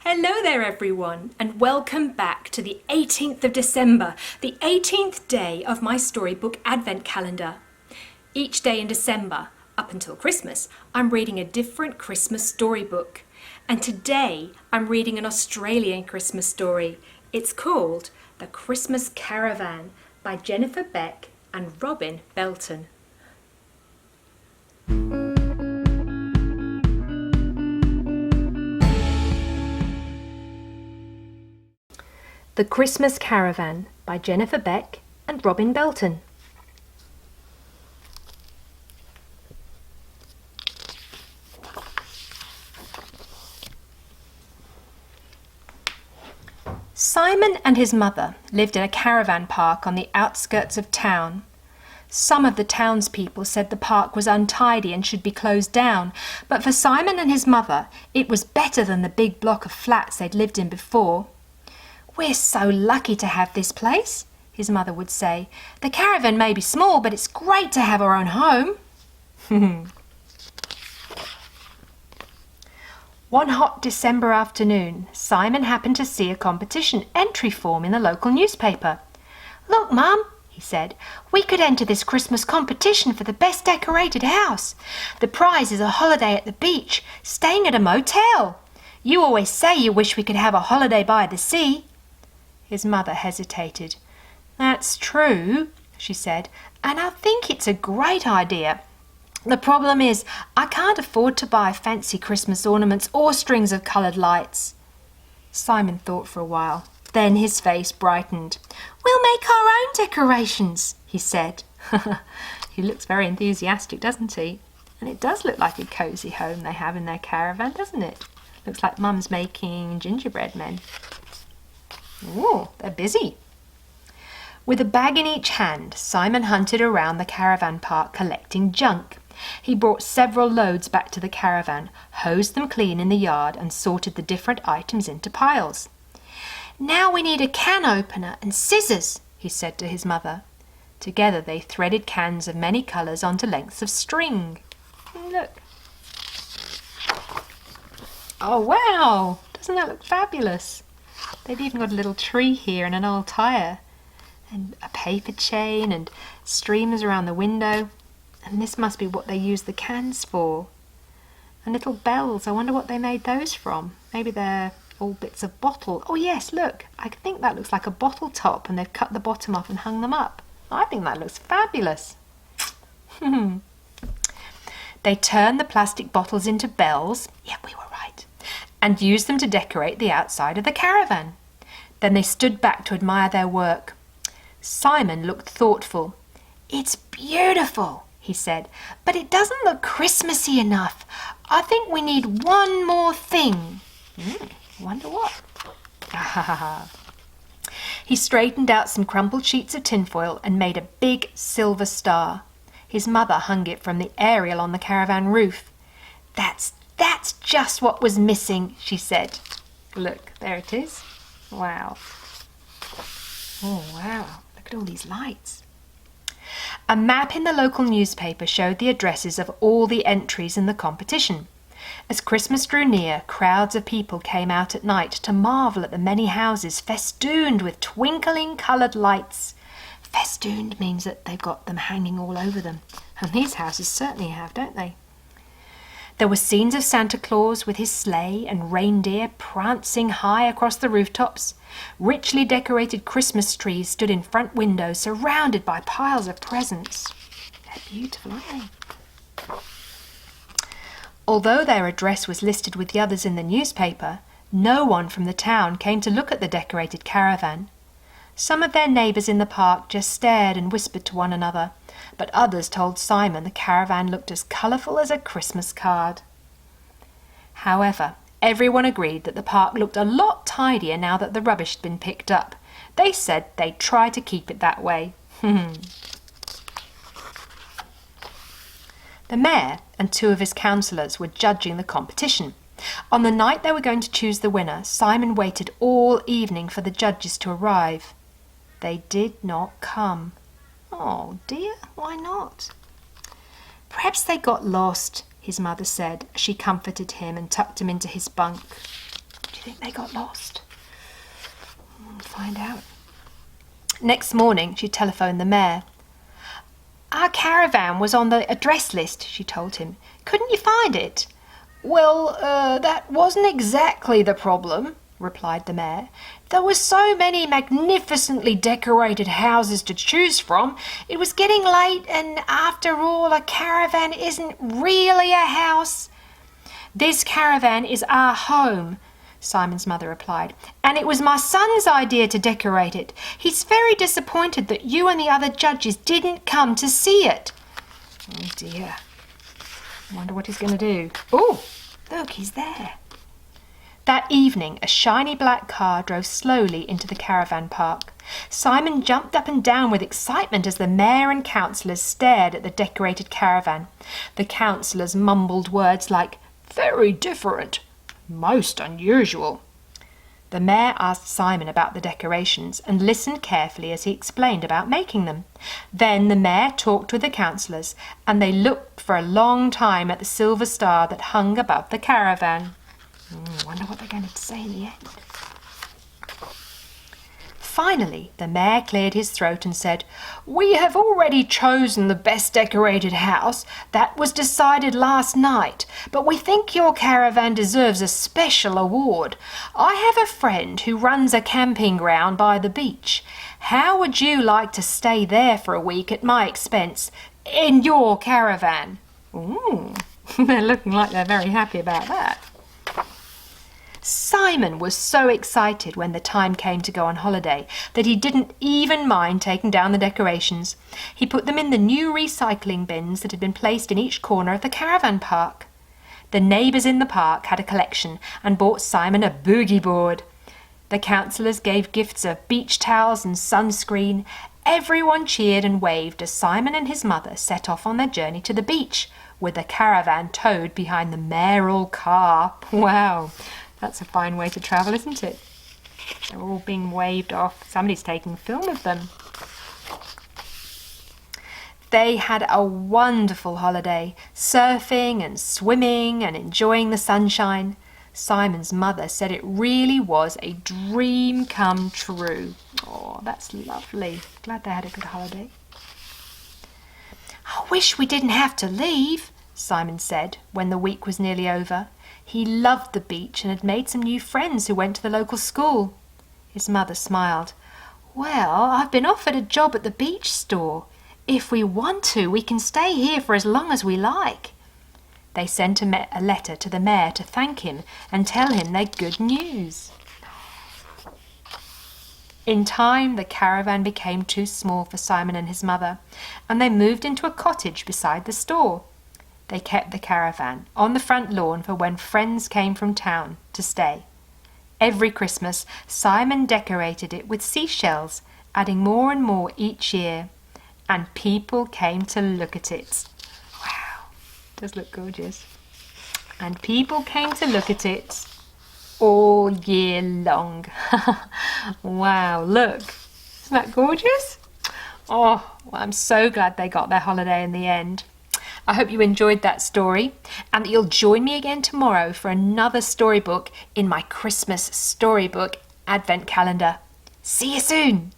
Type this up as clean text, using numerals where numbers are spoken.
Hello there everyone, and welcome back to the 18th of December, the 18th day of my storybook advent calendar. Each day in December, up until Christmas, I'm reading a different Christmas storybook. And today I'm reading an Australian Christmas story. It's called The Christmas Caravan by Jennifer Beck and Robin Belton. The Christmas Caravan by Jennifer Beck and Robin Belton. Simon and his mother lived in a caravan park on the outskirts of town. Some of the townspeople said the park was untidy and should be closed down, but for Simon and his mother it was better than the big block of flats they'd lived in before. "We're so lucky to have this place," his mother would say. "The caravan may be small, but it's great to have our own home." One hot December afternoon, Simon happened to see a competition entry form in the local newspaper. "Look, Mum," he said, "we could enter this Christmas competition for the best decorated house. The prize is a holiday at the beach, staying at a motel. You always say you wish we could have a holiday by the sea." His mother hesitated. "That's true," she said, "and I think it's a great idea. The problem is I can't afford to buy fancy Christmas ornaments or strings of coloured lights." Simon thought for a while. Then his face brightened. "We'll make our own decorations," he said. He looks very enthusiastic, doesn't he? And it does look like a cosy home they have in their caravan, doesn't it? Looks like Mum's making gingerbread men. Oh, they're busy. With a bag in each hand, Simon hunted around the caravan park collecting junk. He brought several loads back to the caravan, hosed them clean in the yard and sorted the different items into piles. "Now we need a can opener and scissors," he said to his mother. Together they threaded cans of many colours onto lengths of string. Look. Oh wow! Doesn't that look fabulous? They've even got a little tree here and an old tyre and a paper chain and streamers around the window. And this must be what they use the cans for. And little bells, I wonder what they made those from. Maybe they're all bits of bottle. Oh yes, look, I think that looks like a bottle top and they've cut the bottom off and hung them up. I think that looks fabulous. They turned the plastic bottles into bells. Yep, we were right. And used them to decorate the outside of the caravan. Then they stood back to admire their work. Simon looked thoughtful. "It's beautiful," he said, "but it doesn't look Christmassy enough. I think we need one more thing." Wonder what? He straightened out some crumpled sheets of tinfoil and made a big silver star. His mother hung it from the aerial on the caravan roof. That's just what was missing," she said. Look, there it is. Wow. Oh, wow. Look at all these lights. A map in the local newspaper showed the addresses of all the entries in the competition. As Christmas drew near, crowds of people came out at night to marvel at the many houses festooned with twinkling coloured lights. Festooned means that they've got them hanging all over them. And these houses certainly have, don't they? There were scenes of Santa Claus with his sleigh and reindeer prancing high across the rooftops. Richly decorated Christmas trees stood in front windows, surrounded by piles of presents. They're beautiful, aren't they? Although their address was listed with the others in the newspaper, no one from the town came to look at the decorated caravan. Some of their neighbours in the park just stared and whispered to one another, but others told Simon the caravan looked as colourful as a Christmas card. However, everyone agreed that the park looked a lot tidier now that the rubbish had been picked up. They said they'd try to keep it that way. The mayor and two of his councillors were judging the competition. On the night they were going to choose the winner, Simon waited all evening for the judges to arrive. They did not come. Oh dear, why not? "Perhaps they got lost," his mother said as she comforted him and tucked him into his bunk. Do you think they got lost? Find out. Next morning, she telephoned the mayor. Our caravan was on the address list, she told him. Couldn't you find it? Well, that wasn't exactly the problem, replied the mayor. There were so many magnificently decorated houses to choose from. It was getting late, and after all, a caravan isn't really a house. This caravan is our home, Simon's mother replied, and it was my son's idea to decorate it. He's very disappointed that you and the other judges didn't come to see it. Oh dear. I wonder what he's going to do. Oh, look, he's there. That evening, a shiny black car drove slowly into the caravan park. Simon jumped up and down with excitement as the mayor and councillors stared at the decorated caravan. The councillors mumbled words like, very different, most unusual. The mayor asked Simon about the decorations and listened carefully as he explained about making them. Then the mayor talked with the councillors, and they looked for a long time at the silver star that hung above the caravan. I wonder what they're going to say in the end. Finally, the mayor cleared his throat and said, We have already chosen the best decorated house. That was decided last night, but we think your caravan deserves a special award. I have a friend who runs a camping ground by the beach. How would you like to stay there for a week at my expense in your caravan? Ooh, they're looking like they're very happy about that. Simon was so excited when the time came to go on holiday that he didn't even mind taking down the decorations. He put them in the new recycling bins that had been placed in each corner of the caravan park. The neighbours in the park had a collection and bought Simon a boogie board. The councillors gave gifts of beach towels and sunscreen. Everyone cheered and waved as Simon and his mother set off on their journey to the beach, with the caravan towed behind the mayoral car. Wow! That's a fine way to travel, isn't it? They're all being waved off. Somebody's taking film of them. They had a wonderful holiday, surfing and swimming and enjoying the sunshine. Simon's mother said it really was a dream come true. Oh, that's lovely. Glad they had a good holiday. I wish we didn't have to leave, Simon said when the week was nearly over. He loved the beach and had made some new friends who went to the local school. His mother smiled. Well, I've been offered a job at the beach store. If we want to, we can stay here for as long as we like. They sent a letter to the mayor to thank him and tell him their good news. In time, the caravan became too small for Simon and his mother, and they moved into a cottage beside the store. They kept the caravan on the front lawn for when friends came from town to stay. Every Christmas, Simon decorated it with seashells, adding more and more each year, and people came to look at it. Wow, it does look gorgeous. And people came to look at it all year long. Wow, look, isn't that gorgeous? Oh, well, I'm so glad they got their holiday in the end. I hope you enjoyed that story and that you'll join me again tomorrow for another storybook in my Christmas storybook advent calendar. See you soon!